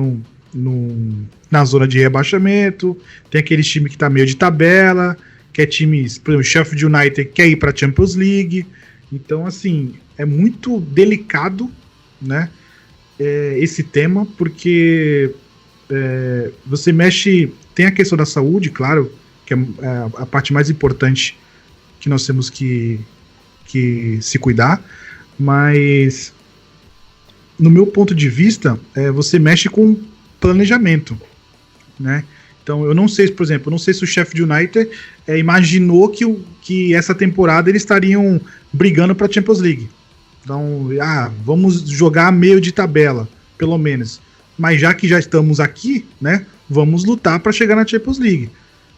na zona de rebaixamento, tem aquele time que tá meio de tabela, que é times, por exemplo, Sheffield United quer ir pra Champions League, então assim, é muito delicado, né, esse tema, porque você mexe, tem a questão da saúde, claro, que é a parte mais importante que nós temos que se cuidar, mas no meu ponto de vista, você mexe com planejamento, né? Então eu não sei, por exemplo, se o Sheffield United imaginou que essa temporada eles estariam brigando para a Champions League. Então, vamos jogar meio de tabela, pelo menos. Mas já que já estamos aqui, né? Vamos lutar para chegar na Champions League.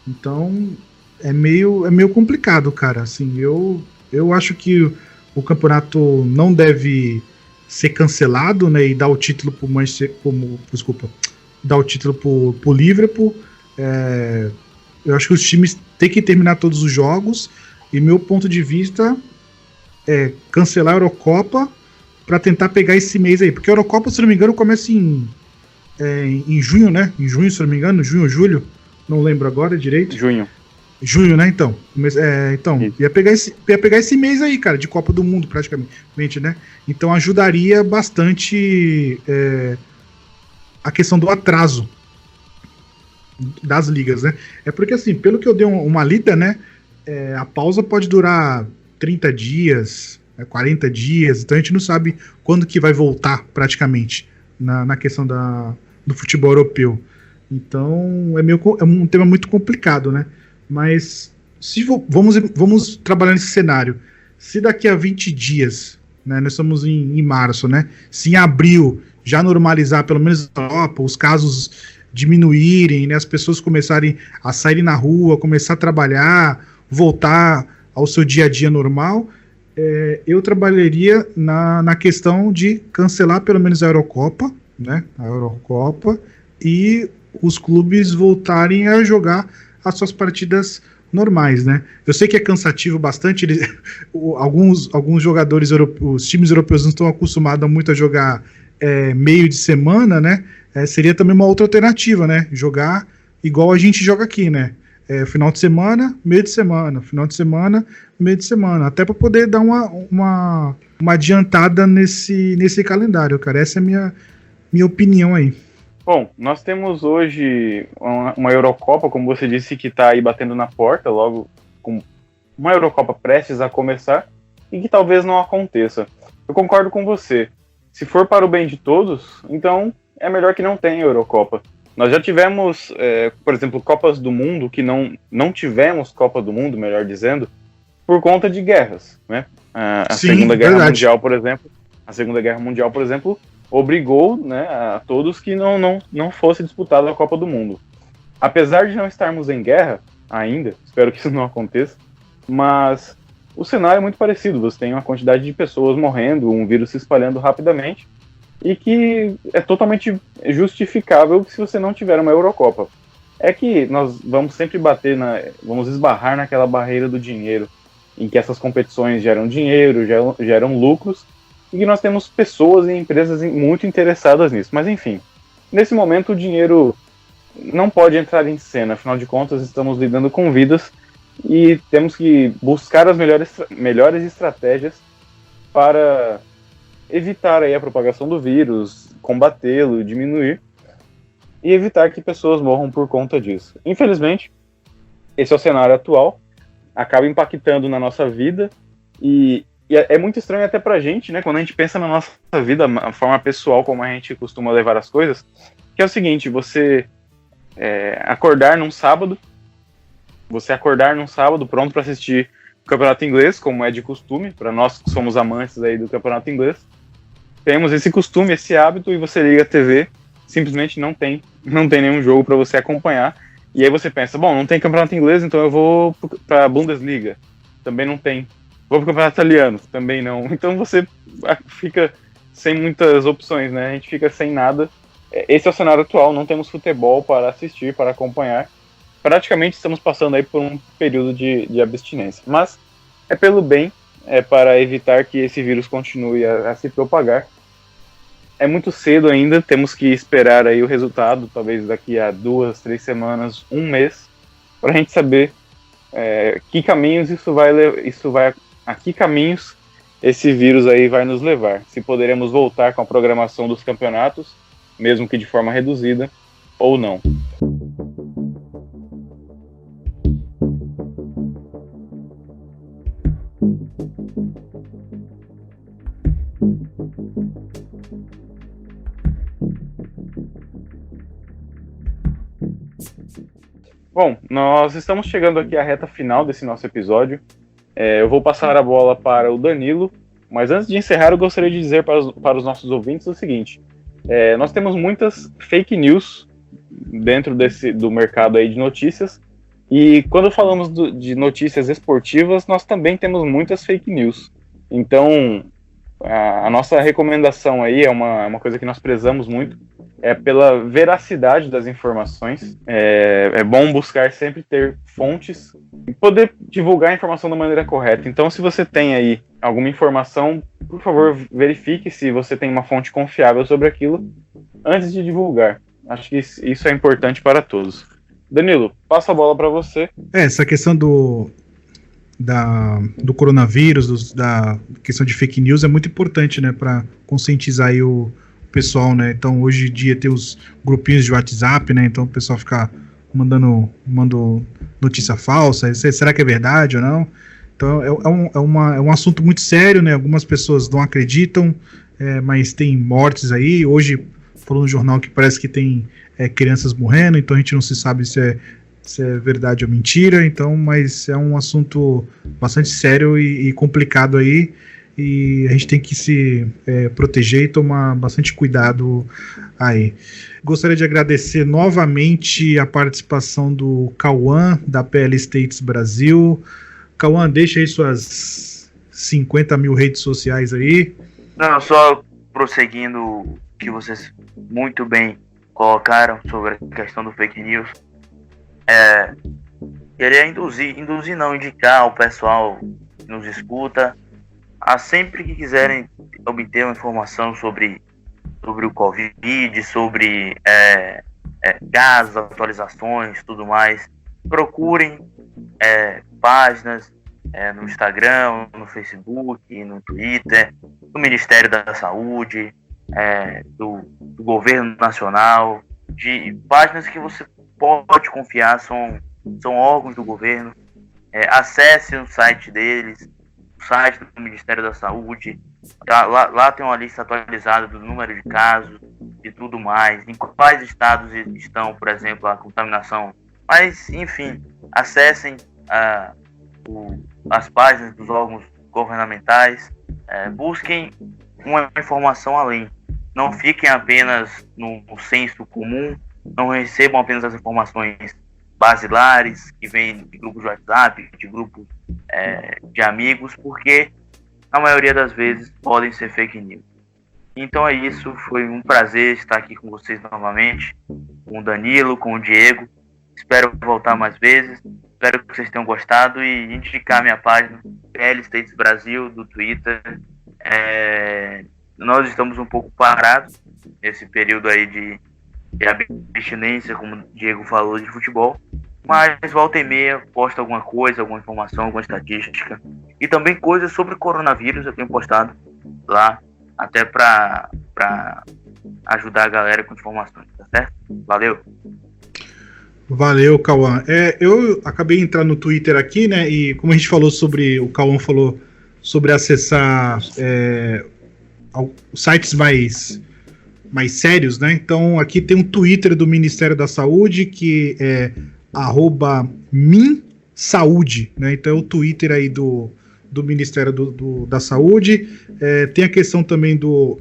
Então é meio complicado, cara. Assim, eu acho que o campeonato não deve ser cancelado, né, e dar o título pro dar o título pro Liverpool. Eu acho que os times têm que terminar todos os jogos, e meu ponto de vista é cancelar a Eurocopa para tentar pegar esse mês aí, porque a Eurocopa, se não me engano, começa em junho, né? Em junho, se não me engano, junho ou julho, não lembro agora direito. Junho, né, então. Ia pegar esse mês aí, cara, de Copa do Mundo, praticamente, né? Então ajudaria bastante a questão do atraso. das ligas, né? É porque, assim, pelo que eu dei uma lida, né, a pausa pode durar 30 dias, 40 dias, então a gente não sabe quando que vai voltar, praticamente, na questão do futebol europeu. Então, é um tema muito complicado, né? Mas, vamos trabalhar nesse cenário. Se daqui a 20 dias, né, nós estamos em março, né? Se em abril já normalizar, pelo menos na Europa, os casos diminuírem, né, as pessoas começarem a sair na rua, começar a trabalhar, voltar ao seu dia a dia normal, eu trabalharia na questão de cancelar pelo menos a Eurocopa, né? A Eurocopa, e os clubes voltarem a jogar as suas partidas normais, né? Eu sei que é cansativo bastante, alguns jogadores europeus, os times europeus não estão acostumados muito a jogar meio de semana, né? Seria também uma outra alternativa, né? Jogar igual a gente joga aqui, né? Final de semana, meio de semana, final de semana, meio de semana, até para poder dar uma adiantada nesse calendário, cara. Essa é a minha opinião aí. Bom, nós temos hoje uma Eurocopa, como você disse, que está aí batendo na porta, logo com uma Eurocopa prestes a começar, e que talvez não aconteça. Eu concordo com você. Se for para o bem de todos, então é melhor que não tenha Eurocopa. Nós já tivemos, por exemplo, Copas do Mundo, que não tivemos Copa do Mundo, melhor dizendo, por conta de guerras, né? A Segunda Guerra Mundial, por exemplo, obrigou, né, a todos que não fosse disputada a Copa do Mundo. Apesar de não estarmos em guerra ainda, espero que isso não aconteça, mas o cenário é muito parecido. Você tem uma quantidade de pessoas morrendo, um vírus se espalhando rapidamente, e que é totalmente justificável se você não tiver uma Eurocopa. É que nós vamos sempre vamos esbarrar naquela barreira do dinheiro, em que essas competições geram dinheiro, geram lucros, e que nós temos pessoas e empresas muito interessadas nisso. Mas enfim, nesse momento o dinheiro não pode entrar em cena, afinal de contas estamos lidando com vidas e temos que buscar as melhores estratégias para evitar aí a propagação do vírus, combatê-lo, diminuir e evitar que pessoas morram por conta disso. Infelizmente, esse é o cenário atual, acaba impactando na nossa vida e é muito estranho até pra gente, né, quando a gente pensa na nossa vida, a forma pessoal como a gente costuma levar as coisas, que é o seguinte: você acordar num sábado pronto para assistir o campeonato inglês, como é de costume, para nós que somos amantes aí do campeonato inglês, temos esse costume, esse hábito, e você liga a TV, simplesmente não tem nenhum jogo para você acompanhar, e aí você pensa, bom, não tem campeonato inglês, então eu vou para a Bundesliga, também não tem. Vou para o campeonato italiano, também não. Então você fica sem muitas opções, né? A gente fica sem nada. Esse é o cenário atual, não temos futebol para assistir, para acompanhar. Praticamente estamos passando aí por um período de abstinência. Mas é pelo bem, para evitar que esse vírus continue a se propagar. É muito cedo ainda, temos que esperar aí o resultado, talvez daqui a 2, 3 semanas, um mês, para a gente saber que caminhos a que caminhos esse vírus aí vai nos levar. Se poderemos voltar com a programação dos campeonatos, mesmo que de forma reduzida, ou não. Bom, nós estamos chegando aqui à reta final desse nosso episódio. Eu vou passar a bola para o Danilo, mas antes de encerrar eu gostaria de dizer para os nossos ouvintes o seguinte: nós temos muitas fake news dentro do mercado aí de notícias, e quando falamos de notícias esportivas, nós também temos muitas fake news. Então, a nossa recomendação aí é uma coisa que nós prezamos muito, pela veracidade das informações. É bom buscar sempre ter fontes e poder divulgar a informação da maneira correta. Então, se você tem aí alguma informação, por favor, verifique se você tem uma fonte confiável sobre aquilo antes de divulgar. Acho que isso é importante para todos. Danilo, passo a bola para você. Essa questão do coronavírus, da questão de fake news é muito importante, né, para conscientizar aí o pessoal, né? Então hoje em dia tem os grupinhos de WhatsApp, né? Então o pessoal fica mandando notícia falsa, será que é verdade ou não? Então é um assunto muito sério, né? Algumas pessoas não acreditam, mas tem mortes aí. Hoje falou no jornal que parece que tem crianças morrendo, então a gente não se sabe se é verdade ou mentira, então, mas é um assunto bastante sério e complicado aí, e a gente tem que se proteger e tomar bastante cuidado aí. Gostaria de agradecer novamente a participação do Cauã, da PL States Brasil. Cauã, deixa aí suas 50 mil redes sociais aí. Não, só prosseguindo o que vocês muito bem colocaram sobre a questão do fake news. Queria indicar o pessoal que nos escuta a sempre que quiserem obter uma informação sobre o Covid, sobre casos, atualizações, tudo mais, procurem páginas no Instagram, no Facebook, no Twitter, do Ministério da Saúde, do Governo Nacional, de páginas que você pode confiar, são órgãos do governo. Acesse o site deles, o site do Ministério da Saúde. Lá tem uma lista atualizada do número de casos e tudo mais, em quais estados estão, por exemplo, a contaminação. Mas, enfim, acessem as páginas dos órgãos governamentais, busquem uma informação além. Não fiquem apenas no senso comum, não recebam apenas as informações basilares que vêm de grupos de WhatsApp, de grupos de amigos, porque a maioria das vezes podem ser fake news. Então é isso, foi um prazer estar aqui com vocês novamente, com o Danilo, com o Diego. Espero voltar mais vezes, espero que vocês tenham gostado e indicar minha página PL States Brasil do Twitter. Nós estamos um pouco parados nesse período aí de abstinência, como o Diego falou, de futebol, mas volta e meia posta alguma coisa, alguma informação, alguma estatística e também coisas sobre o coronavírus. Eu tenho postado lá até para ajudar a galera com informações, tá certo? Valeu, Cauã. Eu acabei entrando no Twitter aqui, né, e como a gente falou o Cauã falou sobre acessar sites mais sérios, né? Então aqui tem um Twitter do Ministério da Saúde que é @minsaúde, né? Então é o Twitter aí do Ministério da Saúde. Tem a questão também do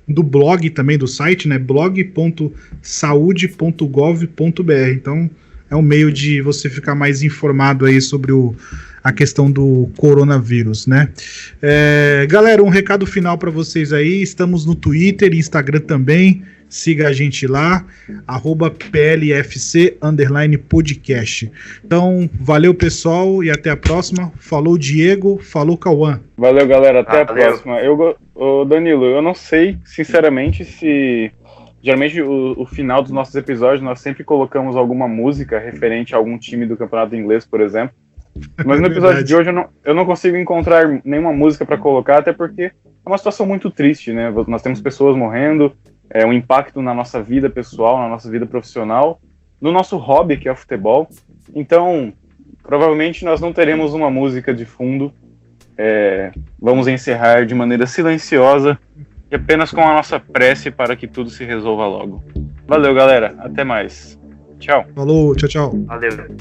blog também do site, né? blog.saude.gov.br. Então é um meio de você ficar mais informado aí sobre a questão do coronavírus, né? Galera, um recado final para vocês aí. Estamos no Twitter e Instagram também. Siga a gente lá, @PLFC_podcast. Então, valeu, pessoal, e até a próxima. Falou, Diego. Falou, Cauã. Valeu, galera. Até a próxima. Danilo, eu não sei, sinceramente, se... Geralmente, o final dos nossos episódios, nós sempre colocamos alguma música referente a algum time do campeonato inglês, por exemplo. Mas no episódio de hoje eu não consigo encontrar nenhuma música para colocar, até porque é uma situação muito triste, né? Nós temos pessoas morrendo, um impacto na nossa vida pessoal, na nossa vida profissional, no nosso hobby, que é o futebol. Então, provavelmente nós não teremos uma música de fundo. Vamos encerrar de maneira silenciosa e apenas com a nossa prece para que tudo se resolva logo. Valeu, galera. Até mais. Tchau. Falou, tchau, tchau. Valeu.